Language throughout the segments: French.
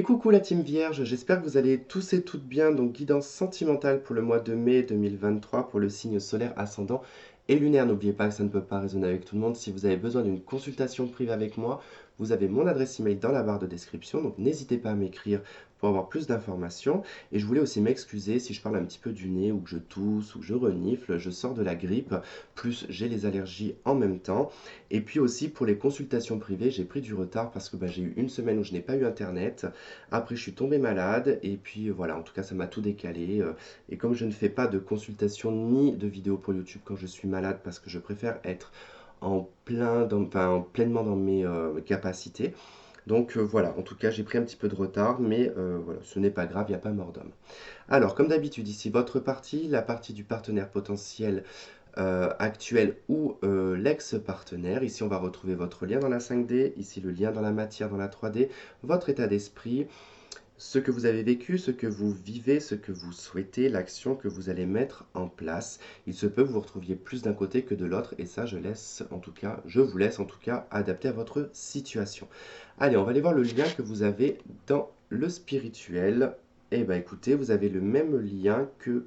Coucou la team Vierge, j'espère que vous allez tous et toutes bien. Donc guidance sentimentale pour le mois de mai 2023 pour le signe solaire ascendant et lunaire. N'oubliez pas que ça ne peut pas résonner avec tout le monde. Si vous avez besoin d'une consultation privée avec moi, vous avez mon adresse email dans la barre de description. Donc n'hésitez pas à m'écrire pour avoir plus d'informations. Et je voulais aussi m'excuser si je parle un petit peu du nez ou que je tousse ou que je renifle. Je sors de la grippe, plus j'ai les allergies en même temps. Et puis aussi pour les consultations privées, j'ai pris du retard parce que j'ai eu une semaine où je n'ai pas eu internet. Après, je suis tombé malade et puis voilà, en tout cas, ça m'a tout décalé. Et comme je ne fais pas de consultation ni de vidéos pour YouTube quand je suis malade parce que je préfère être pleinement dans mes capacités. Donc voilà, en tout cas, j'ai pris un petit peu de retard, mais voilà, ce n'est pas grave, il n'y a pas mort d'homme. Alors, comme d'habitude, ici, votre partie, la partie du partenaire potentiel actuel ou l'ex-partenaire. Ici, on va retrouver votre lien dans la 5D, ici le lien dans la matière, dans la 3D, votre état d'esprit, ce que vous avez vécu, ce que vous vivez, ce que vous souhaitez, l'action que vous allez mettre en place. Il se peut que vous vous retrouviez plus d'un côté que de l'autre, et ça, je vous laisse en tout cas adapter à votre situation. Allez, on va aller voir le lien que vous avez dans le spirituel. Eh bien, écoutez, vous avez le même lien que...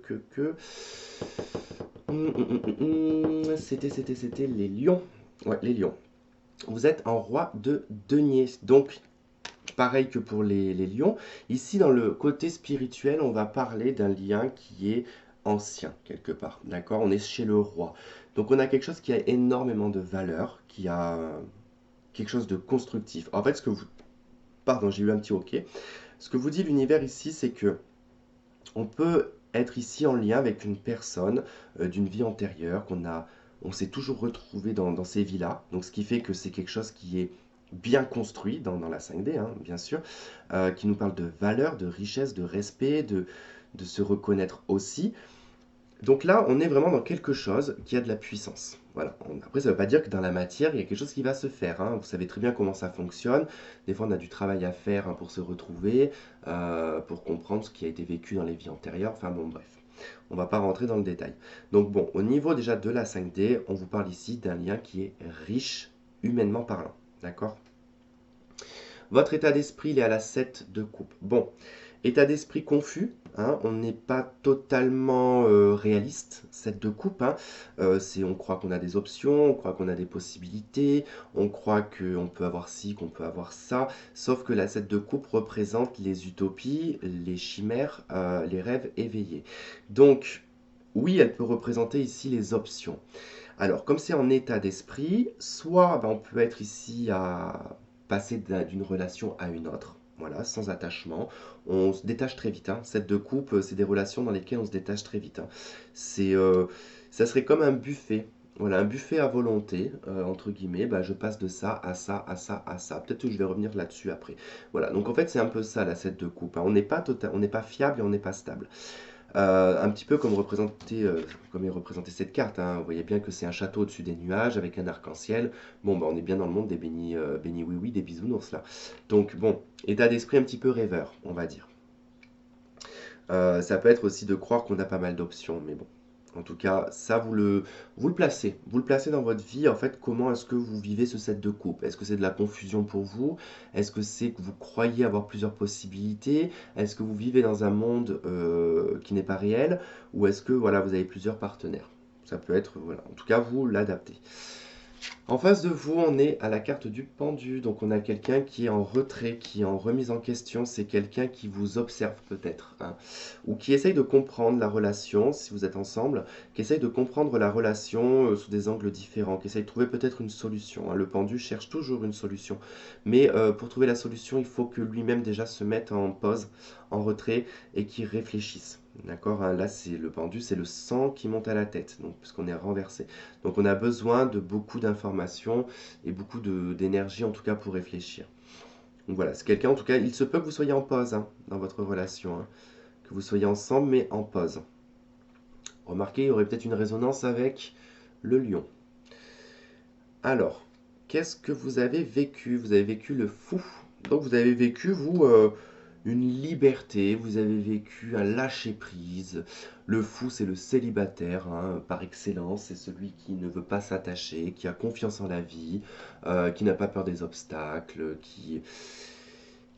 C'était les lions. Ouais, les lions. Vous êtes en roi de denier. Donc, pareil que pour les lions. Ici, dans le côté spirituel, on va parler d'un lien qui est ancien, quelque part. D'accord? On est chez le roi. Donc, on a quelque chose qui a énormément de valeur, qui a quelque chose de constructif. En fait, Pardon, j'ai eu un petit OK. Ce que vous dit l'univers ici, c'est que on peut être ici en lien avec une personne d'une vie antérieure on s'est toujours retrouvé dans ces vies-là. Donc, ce qui fait que c'est quelque chose qui est bien construit dans la 5D, hein, bien sûr, qui nous parle de valeur, de richesse, de respect, de se reconnaître aussi. Donc là, on est vraiment dans quelque chose qui a de la puissance. Voilà. Après, ça ne veut pas dire que dans la matière, il y a quelque chose qui va se faire, hein. Vous savez très bien comment ça fonctionne. Des fois, on a du travail à faire, hein, pour se retrouver, pour comprendre ce qui a été vécu dans les vies antérieures. Enfin bon, bref. On ne va pas rentrer dans le détail. Donc bon, au niveau déjà de la 5D, on vous parle ici d'un lien qui est riche, humainement parlant. D'accord? Votre état d'esprit, il est à la 7 de coupe. Bon, état d'esprit confus, hein, on n'est pas totalement réaliste, 7 de coupe. Hein. On croit qu'on a des options, on croit qu'on a des possibilités, on croit qu'on peut avoir ci, qu'on peut avoir ça. Sauf que la 7 de coupe représente les utopies, les chimères, les rêves éveillés. Donc, oui, elle peut représenter ici les options. Alors, comme c'est en état d'esprit, soit on peut être ici à passer d'une relation à une autre, voilà, sans attachement. On se détache très vite, hein. Cette de coupe, c'est des relations dans lesquelles on se détache très vite, hein. C'est, ça serait comme un buffet. Voilà, un buffet à volonté, entre guillemets, je passe de ça à ça, à ça, à ça. Peut-être que je vais revenir là-dessus après. Voilà, donc en fait, c'est un peu ça, la 7 de coupe, hein. On n'est pas fiable et on n'est pas stable. Un petit peu comme est représentée cette carte, hein. Vous voyez bien que c'est un château au-dessus des nuages avec un arc-en-ciel. Bon, on est bien dans le monde des bénis oui-oui, des bisounours là. Donc bon, état d'esprit un petit peu rêveur, on va dire. Ça peut être aussi de croire qu'on a pas mal d'options, mais bon. En tout cas, ça, vous le placez. Vous le placez dans votre vie. En fait, comment est-ce que vous vivez ce set de coupe? Est-ce que c'est de la confusion pour vous? Est-ce que c'est que vous croyez avoir plusieurs possibilités? Est-ce que vous vivez dans un monde qui n'est pas réel? Ou est-ce que voilà, vous avez plusieurs partenaires? Ça peut être, voilà. En tout cas, vous l'adaptez. En face de vous, on est à la carte du pendu, donc on a quelqu'un qui est en retrait, qui est en remise en question, c'est quelqu'un qui vous observe peut-être, hein, ou qui essaye de comprendre la relation, si vous êtes ensemble, qui essaye de comprendre la relation sous des angles différents, qui essaye de trouver peut-être une solution, hein. Le pendu cherche toujours une solution, mais pour trouver la solution, il faut que lui-même déjà se mette en pause, en retrait, et qu'il réfléchisse. D'accord, hein. Là, c'est le pendu, c'est le sang qui monte à la tête, donc, puisqu'on est renversé. Donc on a besoin de beaucoup d'informations et beaucoup d'énergie en tout cas pour réfléchir. Donc voilà, c'est quelqu'un en tout cas, il se peut que vous soyez en pause, hein, dans votre relation, hein, que vous soyez ensemble mais en pause. Remarquez, il y aurait peut-être une résonance avec le lion. Alors, qu'est-ce que vous avez vécu? Vous avez vécu le fou. Donc vous avez vécu, vous, une liberté, vous avez vécu un lâcher-prise. Le fou, c'est le célibataire, hein, par excellence. C'est celui qui ne veut pas s'attacher, qui a confiance en la vie, qui n'a pas peur des obstacles,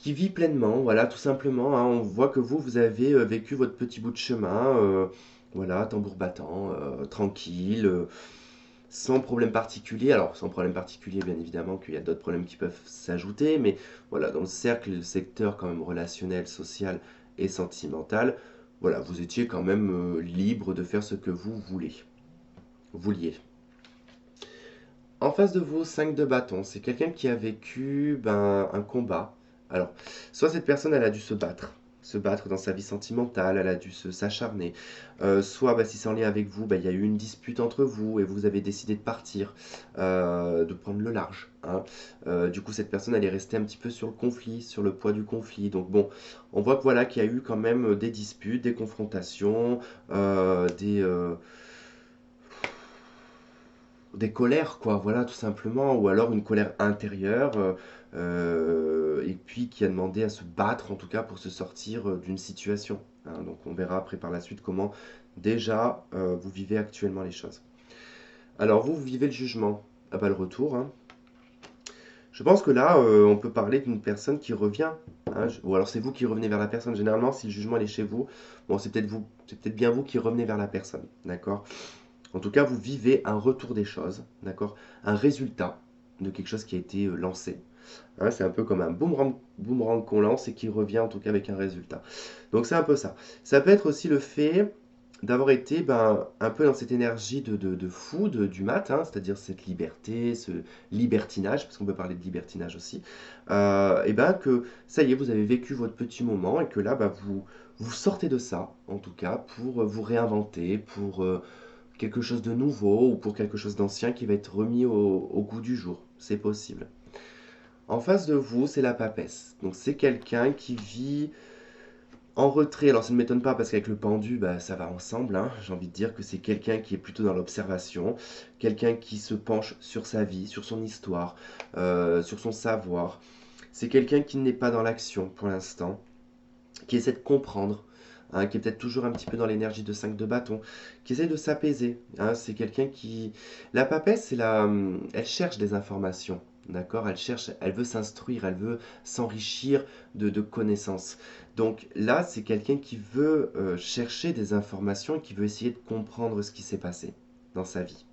qui vit pleinement, voilà, tout simplement, hein. On voit que vous avez vécu votre petit bout de chemin, voilà, tambour battant, tranquille, sans problème particulier. Alors, sans problème particulier, bien évidemment qu'il y a d'autres problèmes qui peuvent s'ajouter, mais voilà, dans le cercle, le secteur quand même relationnel, social et sentimental, voilà, vous étiez quand même libre de faire ce que vous vouliez. En face de vous, 5 de bâton, c'est quelqu'un qui a vécu ben, un combat. Alors, soit cette personne, elle a dû se battre dans sa vie sentimentale, elle a dû s'acharner. Soit, bah, si c'est en lien avec vous, bah, il y a eu une dispute entre vous et vous avez décidé de partir, de prendre le large, hein. Du coup, cette personne, elle est restée un petit peu sur le conflit, sur le poids du conflit. Donc bon, on voit que voilà, qu'il y a eu quand même des disputes, des confrontations, des colères, quoi, voilà, tout simplement, ou alors une colère intérieure, et puis qui a demandé à se battre, en tout cas, pour se sortir d'une situation, hein. Donc on verra après par la suite comment déjà vous vivez actuellement les choses. Alors vous vivez le jugement, ah bah le retour, hein. Je pense que là, on peut parler d'une personne qui revient, hein, ou alors c'est vous qui revenez vers la personne. Généralement, si le jugement il est chez vous, bon, c'est peut-être bien vous qui revenez vers la personne, d'accord? En tout cas, vous vivez un retour des choses, d'accord? Un résultat de quelque chose qui a été lancé. Hein, c'est un peu comme un boomerang qu'on lance et qui revient en tout cas avec un résultat. Donc c'est un peu ça. Ça peut être aussi le fait d'avoir été ben, un peu dans cette énergie de fou du mat, hein, c'est-à-dire cette liberté, ce libertinage, parce qu'on peut parler de libertinage aussi, et ben que ça y est, vous avez vécu votre petit moment et que là, ben, vous sortez de ça, en tout cas, pour vous réinventer, pour quelque chose de nouveau ou pour quelque chose d'ancien qui va être remis au goût du jour. C'est possible. En face de vous, c'est la papesse. Donc c'est quelqu'un qui vit en retrait. Alors ça ne m'étonne pas parce qu'avec le pendu, bah, ça va ensemble, hein. J'ai envie de dire que c'est quelqu'un qui est plutôt dans l'observation, quelqu'un qui se penche sur sa vie, sur son histoire, sur son savoir. C'est quelqu'un qui n'est pas dans l'action pour l'instant, qui essaie de comprendre, hein, qui est peut-être toujours un petit peu dans l'énergie de 5 de bâton, qui essaie de s'apaiser, hein. C'est quelqu'un qui... La papesse, elle cherche des informations, d'accord? Elle cherche, elle veut s'instruire, elle veut s'enrichir de connaissances. Donc là, c'est quelqu'un qui veut chercher des informations et qui veut essayer de comprendre ce qui s'est passé dans sa vie.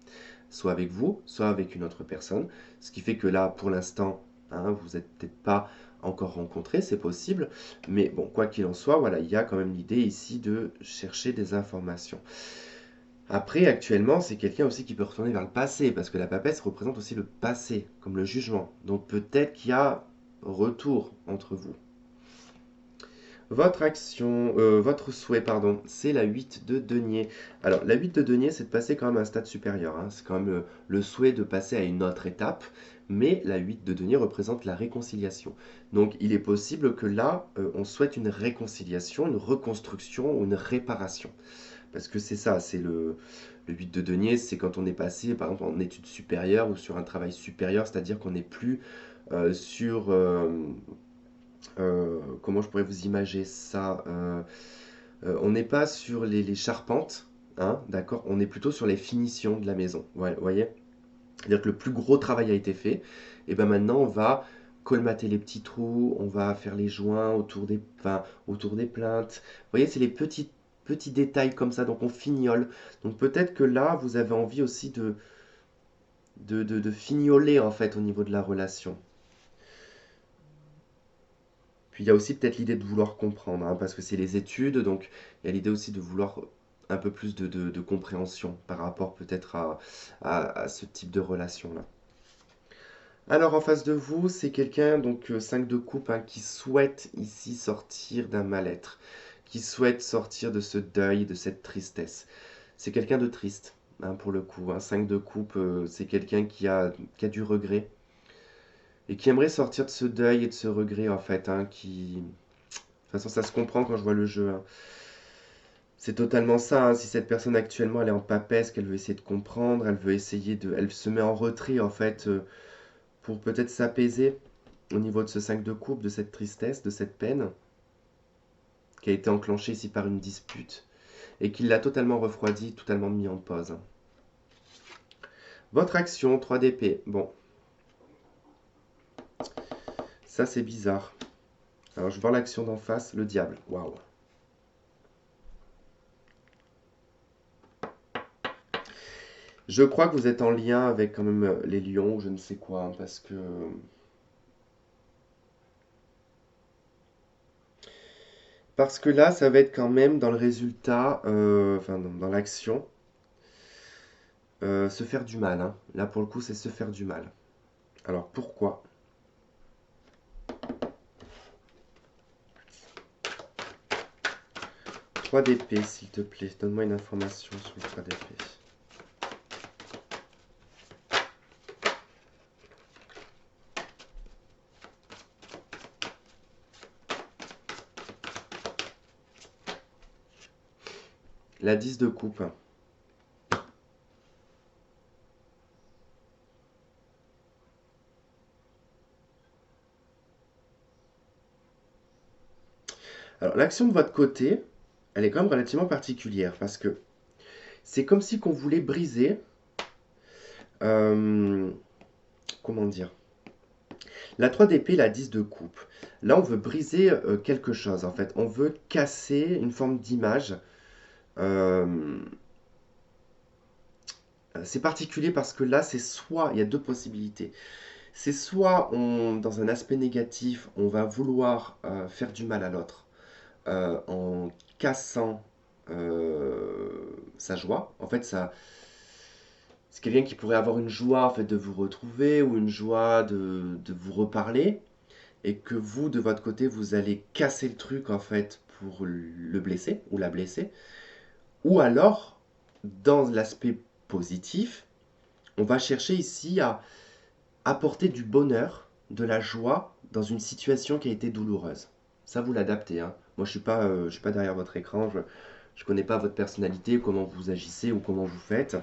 Soit avec vous, soit avec une autre personne. Ce qui fait que là, pour l'instant, hein, vous n'êtes peut-être pas encore rencontrés, c'est possible. Mais bon, quoi qu'il en soit, voilà, il y a quand même l'idée ici de chercher des informations. Après, actuellement, c'est quelqu'un aussi qui peut retourner vers le passé, parce que la papesse représente aussi le passé, comme le jugement. Donc peut-être qu'il y a retour entre vous. Votre souhait, pardon, c'est la 8 de denier. Alors, la 8 de denier, c'est de passer quand même à un stade supérieur, hein. C'est quand même le souhait de passer à une autre étape, mais la 8 de denier représente la réconciliation. Donc, il est possible que là, on souhaite une réconciliation, une reconstruction ou une réparation. Parce que c'est ça, le 8 de denier, c'est quand on est passé, par exemple, en études supérieures ou sur un travail supérieur, c'est-à-dire qu'on n'est plus sur comment je pourrais vous imager ça? On n'est pas sur les charpentes, hein, d'accord? On est plutôt sur les finitions de la maison. Ouais, vous voyez? C'est-à-dire que le plus gros travail a été fait. Et ben maintenant, on va colmater les petits trous, on va faire les joints autour des plaintes. Vous voyez, c'est les petits détails comme ça, donc on fignole. Donc peut-être que là, vous avez envie aussi de fignoler en fait au niveau de la relation. Puis il y a aussi peut-être l'idée de vouloir comprendre, hein, parce que c'est les études, donc il y a l'idée aussi de vouloir un peu plus de compréhension par rapport peut-être à ce type de relation-là. Alors en face de vous, c'est quelqu'un, donc 5 de coupe, hein, qui souhaite ici sortir d'un mal-être, qui souhaite sortir de ce deuil, de cette tristesse. C'est quelqu'un de triste, hein, pour le coup, hein. 5 de coupe, c'est quelqu'un qui a du regret et qui aimerait sortir de ce deuil et de ce regret en fait, hein, qui... De toute façon, ça se comprend quand je vois le jeu, hein. C'est totalement ça, hein. Si cette personne actuellement elle est en papesse, qu'elle veut essayer de comprendre, elle veut essayer de. Elle se met en retrait en fait pour peut-être s'apaiser au niveau de ce 5 de coupe, de cette tristesse, de cette peine qui a été enclenchée ici par une dispute et qui l'a totalement refroidi, totalement mis en pause, hein. Votre action, 3 d'épée. Bon, ça c'est bizarre. Alors, je vais voir l'action d'en face, le diable. Waouh. Je crois que vous êtes en lien avec quand même les lions, ou je ne sais quoi, hein, parce que là, ça va être quand même dans le résultat, enfin dans l'action, se faire du mal, hein. Là, pour le coup, c'est se faire du mal. Alors, pourquoi? 3 d'épée, s'il te plaît. Donne-moi une information sur le 3 d'épée. La 10 de coupe. Alors, l'action de votre côté, elle est quand même relativement particulière parce que c'est comme si qu'on voulait briser. euh, comment dire? La 3 d'épée, la 10 de coupe. Là, on veut briser quelque chose en fait. On veut casser une forme d'image. Euh, c'est particulier parce que là, c'est soit, il y a deux possibilités. C'est soit dans un aspect négatif, on va vouloir faire du mal à l'autre en cassant sa joie. En fait, ça, c'est quelqu'un qui pourrait avoir une joie en fait, de vous retrouver ou une joie de vous reparler. Et que vous, de votre côté, vous allez casser le truc en fait pour le blesser ou la blesser. Ou alors, dans l'aspect positif, on va chercher ici à apporter du bonheur, de la joie dans une situation qui a été douloureuse. Ça, vous l'adaptez, hein. Moi, je suis pas derrière votre écran, je ne connais pas votre personnalité, comment vous agissez ou comment vous faites,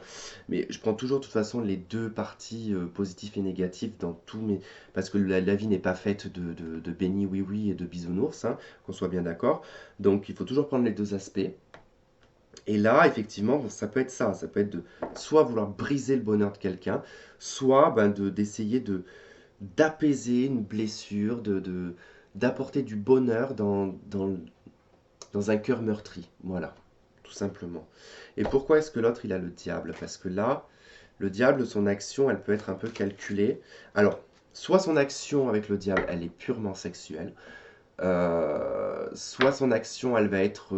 mais je prends toujours de toute façon les deux parties positives et négatives dans tous mes... Parce que la vie n'est pas faite de béni oui oui et de bisounours, hein, qu'on soit bien d'accord. Donc il faut toujours prendre les deux aspects. Et là, effectivement, bon, ça peut être ça. Ça peut être de soit vouloir briser le bonheur de quelqu'un, soit ben, d'essayer d'apaiser une blessure, d'apporter du bonheur dans un cœur meurtri. Voilà, tout simplement. Et pourquoi est-ce que l'autre, il a le diable? Parce que là, le diable, son action, elle peut être un peu calculée. Alors, soit son action avec le diable, elle est purement sexuelle, soit son action, elle va être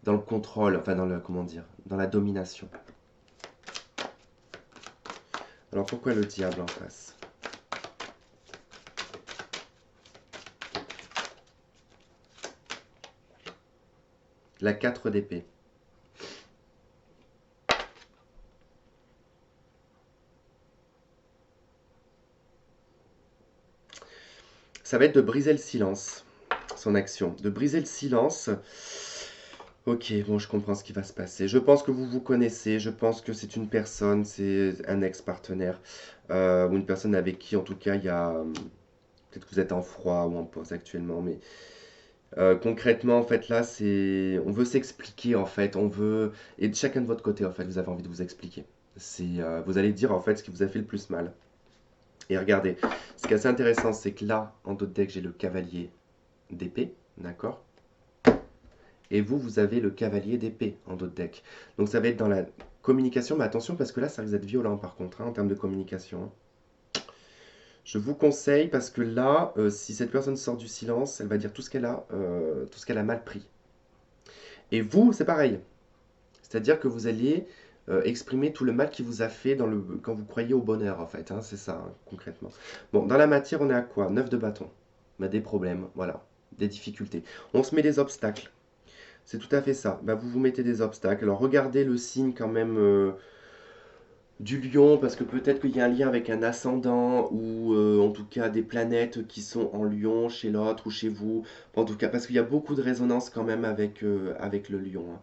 dans le contrôle, enfin dans le, comment dire, dans la domination. Alors pourquoi le diable en face? La 4 d'épée. Ça va être de briser le silence, son action. De briser le silence. Ok, bon, je comprends ce qui va se passer. Je pense que vous vous connaissez, je pense que c'est une personne, c'est un ex-partenaire, ou une personne avec qui, en tout cas, il y a... Peut-être que vous êtes en froid ou en pause actuellement, mais concrètement, en fait, là, c'est... On veut s'expliquer, en fait, on veut... Et de chacun de votre côté, en fait, vous avez envie de vous expliquer. Vous allez dire, en fait, ce qui vous a fait le plus mal. Et regardez, ce qui est assez intéressant, c'est que là, en dos de deck, j'ai le cavalier d'épée, d'accord? Et vous, vous avez le cavalier d'épée en dos de deck. Donc ça va être dans la communication, mais attention parce que là, ça risque d'être violent par contre, hein, en termes de communication, hein. Je vous conseille parce que là, si cette personne sort du silence, elle va dire tout ce qu'elle a mal pris. Et vous, c'est pareil. C'est-à-dire que vous allez exprimer tout le mal qui vous a fait quand vous croyez au bonheur, en fait, hein, c'est ça, hein, concrètement. Bon, dans la matière, on est à quoi? 9 de bâton. Bah, des problèmes, voilà, des difficultés. On se met des obstacles. C'est tout à fait ça. Bah, vous vous mettez des obstacles. Alors regardez le signe quand même du lion, parce que peut-être qu'il y a un lien avec un ascendant, ou en tout cas des planètes qui sont en lion chez l'autre ou chez vous. En tout cas, parce qu'il y a beaucoup de résonance quand même avec le lion, hein.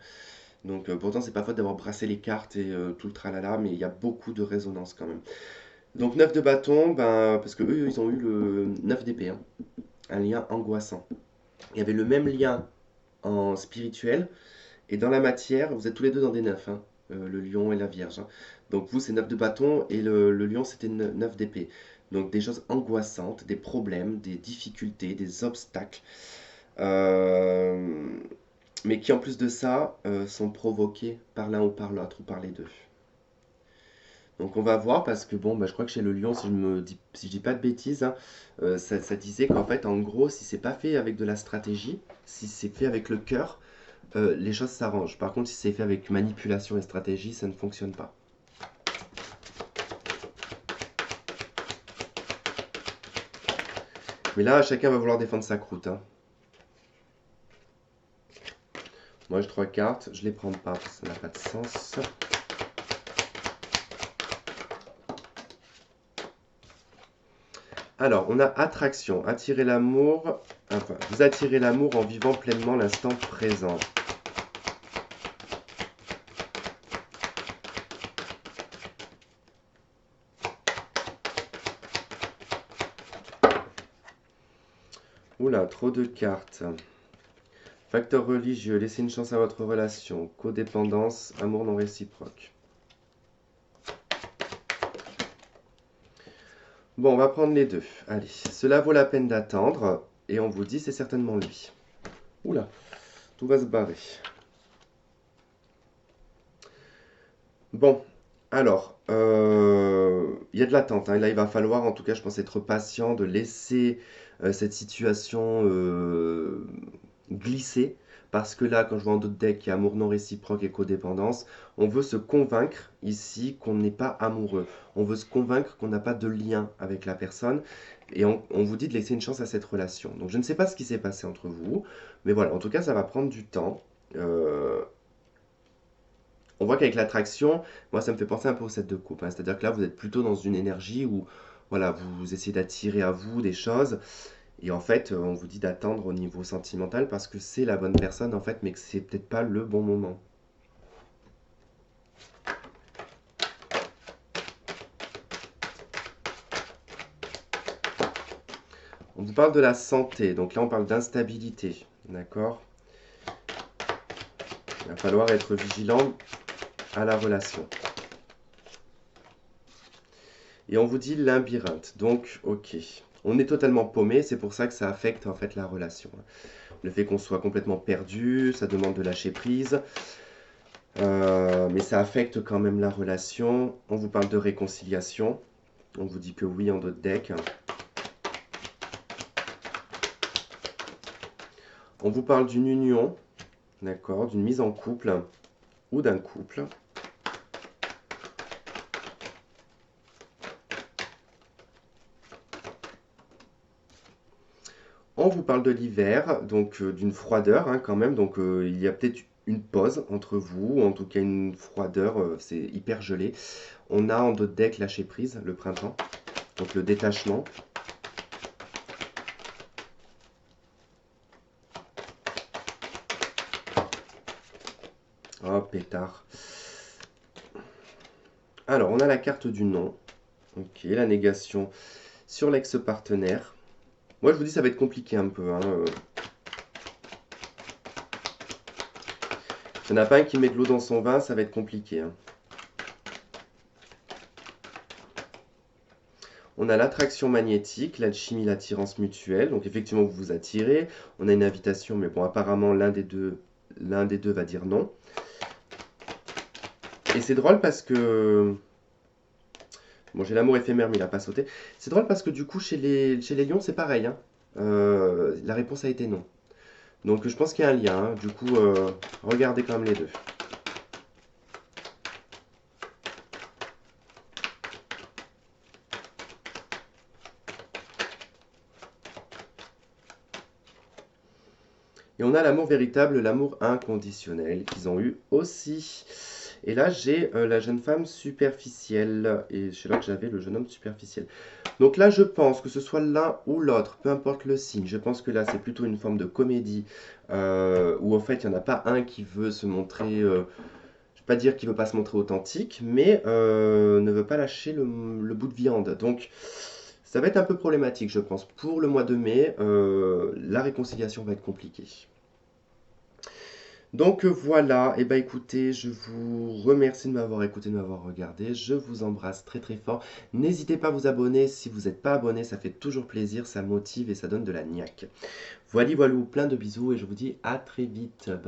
Donc pourtant, c'est pas faute d'avoir brassé les cartes et tout le tralala, mais il y a beaucoup de résonance quand même. Donc 9 de bâton, ben, parce que eux, ils ont eu le 9 d'épée, hein, un lien angoissant. Il y avait le même lien en spirituel, et dans la matière, vous êtes tous les deux dans des 9, le lion et la vierge, hein. Donc vous, c'est 9 de bâton et le lion, c'était 9 d'épée. Donc des choses angoissantes, des problèmes, des difficultés, des obstacles, euh, mais qui en plus de ça sont provoqués par l'un ou par l'autre ou par les deux. Donc on va voir parce que bon, bah, je crois que chez le lion, si je dis pas de bêtises, hein, ça disait qu'en fait, en gros, si c'est pas fait avec de la stratégie, si c'est fait avec le cœur, les choses s'arrangent. Par contre, si c'est fait avec manipulation et stratégie, ça ne fonctionne pas. Mais là, chacun va vouloir défendre sa croûte, hein. Moi, j'ai 3 cartes, je les prends pas parce que ça n'a pas de sens. Alors, on a attraction, attirer l'amour, enfin, vous attirez l'amour en vivant pleinement l'instant présent. Oula, trop de cartes. Facteur religieux, laissez une chance à votre relation. Codépendance, amour non réciproque. Bon, on va prendre les deux. Allez, cela vaut la peine d'attendre. Et on vous dit, c'est certainement lui. Oula, tout va se barrer. Bon, alors, il y a de l'attente, hein. Là, il va falloir, en tout cas, je pense, être patient, de laisser cette situation glisser. Parce que là, quand je vois en d'autres decks, il y a amour non réciproque et codépendance. On veut se convaincre ici qu'on n'est pas amoureux. On veut se convaincre qu'on n'a pas de lien avec la personne. Et on vous dit de laisser une chance à cette relation. Donc, je ne sais pas ce qui s'est passé entre vous. Mais voilà, en tout cas, ça va prendre du temps. On voit qu'avec l'attraction, moi ça me fait penser un peu au 7 de coupe, hein. C'est-à-dire que là vous êtes plutôt dans une énergie où voilà, vous essayez d'attirer à vous des choses et en fait on vous dit d'attendre au niveau sentimental parce que c'est la bonne personne en fait mais que c'est peut-être pas le bon moment. On vous parle de la santé, donc là on parle d'instabilité, d'accord? Il va falloir être vigilant à la relation. Et on vous dit labyrinthe, donc ok. On est totalement paumé, c'est pour ça que ça affecte en fait la relation. Le fait qu'on soit complètement perdu, ça demande de lâcher prise, mais ça affecte quand même la relation. On vous parle de réconciliation, on vous dit que oui en d'autres decks. On vous parle d'une union, d'accord, d'une mise en couple ou d'un couple. On vous parle de l'hiver, donc d'une froideur hein, quand même. Donc il y a peut-être une pause entre vous, ou en tout cas une froideur, c'est hyper gelé. On a en d'autres decks lâcher prise, le printemps, donc le détachement. Oh pétard. Alors on a la carte du non, ok, la négation sur l'ex-partenaire. Moi je vous dis ça va être compliqué un peu, hein. Il n'y en a pas un qui met de l'eau dans son vin, ça va être compliqué, hein. On a l'attraction magnétique, l'alchimie, l'attirance mutuelle. Donc effectivement, vous vous attirez. On a une invitation, mais bon, apparemment, l'un des deux va dire non. Et c'est drôle parce que... Bon, j'ai l'amour éphémère, mais il n'a pas sauté. C'est drôle parce que du coup, chez les lions, c'est pareil, hein. La réponse a été non. Donc je pense qu'il y a un lien, hein. Du coup, regardez quand même les deux. Et on a l'amour véritable, l'amour inconditionnel qu'ils ont eu aussi. Et là, j'ai la jeune femme superficielle. Et c'est là que j'avais le jeune homme superficiel. Donc là, je pense que ce soit l'un ou l'autre, peu importe le signe. Je pense que là, c'est plutôt une forme de comédie où en fait, il n'y en a pas un qui veut se montrer, je ne vais pas dire qu'il ne veut pas se montrer authentique, mais ne veut pas lâcher le bout de viande. Donc, ça va être un peu problématique, je pense. Pour le mois de mai, la réconciliation va être compliquée. Donc voilà, et ben écoutez, je vous remercie de m'avoir écouté, de m'avoir regardé. Je vous embrasse très très fort. N'hésitez pas à vous abonner si vous n'êtes pas abonné, ça fait toujours plaisir, ça motive et ça donne de la niaque. Voilà, voilà, plein de bisous et je vous dis à très vite. Bye.